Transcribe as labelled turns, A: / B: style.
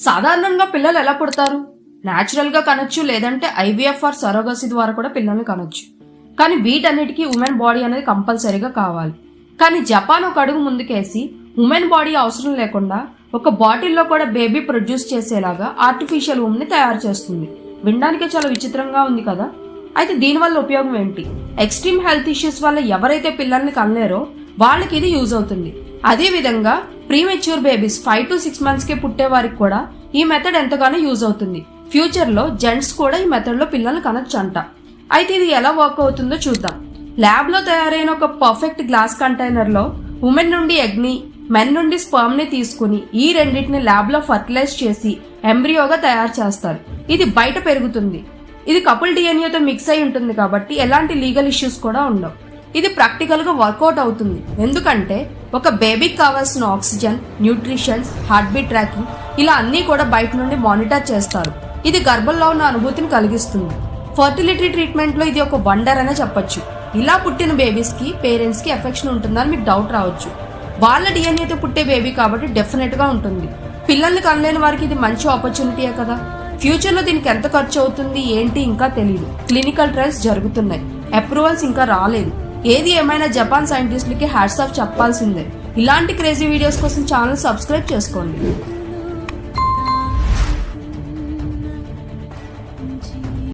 A: సాధారణంగా పిల్లలు ఎలా పుడతారు? న్యాచురల్ గా కనొచ్చు, లేదంటే ఐవీఎఫ్ ఆర్ సరోగసీ ద్వారా కూడా పిల్లల్ని కనొచ్చు. కానీ వీటన్నిటికీ ఉమెన్ బాడీ అనేది కంపల్సరీగా కావాలి. కానీ జపాన్ ఒక అడుగు ముందుకేసి ఉమెన్ బాడీ అవసరం లేకుండా ఒక బాటిల్లో కూడా బేబీ ప్రొడ్యూస్ చేసేలాగా ఆర్టిఫిషియల్ ఉమ్ ని తయారు చేస్తుంది. వినడానికే చాలా విచిత్రంగా ఉంది కదా. అయితే దీనివల్ల ఉపయోగం ఏంటి? ఎక్స్ట్రీమ్ హెల్త్ ఇష్యూస్ వల్ల ఎవరైతే పిల్లల్ని కనలేరో వాళ్ళకి ఇది యూజ్ అవుతుంది. అదే విధంగా ప్రీమెచ్యూర్ బేబీస్ 5 to 6 months కి పుట్టే వారికి కూడా ఈ మెథడ్ ఎంతగానో యూజ్ అవుతుంది. ఫ్యూచర్ లో జెంట్స్ కూడా ఈ మెథడ్ లో పిల్లల్ని కనొచ్చు అంట. అయితే ఇది ఎలా వర్క్ అవుతుందో చూద్దాం. ల్యాబ్ లో తయారైన ఒక పర్ఫెక్ట్ గ్లాస్ కంటైనర్ లో ఉమెన్ నుండి ఎగ్ ని, మెన్ నుండి స్పర్మ్ ని తీసుకుని ఈ రెండింటిని ల్యాబ్ లో ఫర్టిలైజ్ చేసి ఎంబ్రియోగా తయారు చేస్తారు. ఇది బయట పెరుగుతుంది. ఇది కపుల్ డిఎన్ఏతో మిక్స్ అయి ఉంటుంది కాబట్టి ఎలాంటి లీగల్ ఇష్యూస్ కూడా ఉండవు. ఇది ప్రాక్టికల్ గా వర్కౌట్ అవుతుంది. ఎందుకంటే ఒక బేబీకి కావాల్సిన oxygen, nutritions, heart beat tracking ఇలా అన్ని కూడా బయట నుండి మానిటర్ చేస్తారు. ఇది గర్భంలో ఉన్న అనుభూతిని కలిగిస్తుంది. ఫర్టిలిటీ ట్రీట్మెంట్ లో ఇది ఒక వండర్ అనే చెప్పొచ్చు. ఇలా పుట్టిన బేబీస్ కి పేరెంట్స్ కి ఎఫెక్షన్ ఉంటుందని మీకు డౌట్ రావచ్చు. వాళ్ళ డిఎన్ఏతో పుట్టే బేబీ కాబట్టి డెఫినెట్ గా ఉంటుంది. పిల్లల్ని కనలేని వారికి ఇది మంచి ఆపర్చునిటీయే కదా. ఫ్యూచర్ లో దీనికి ఎంత ఖర్చు అవుతుంది ఏంటి ఇంకా తెలియదు. క్లినికల్ ట్రయల్స్ జరుగుతున్నాయి, అప్రూవల్స్ ఇంకా రాలేదు. ఏది ఏమైనా జపాన్ సైంటిస్టులకి హ్యాట్స్ ఆఫ్ చెప్పాల్సిందే. ఇలాంటి క్రేజీ వీడియోస్ కోసం ఛానల్ సబ్స్క్రైబ్ చేసుకోండి.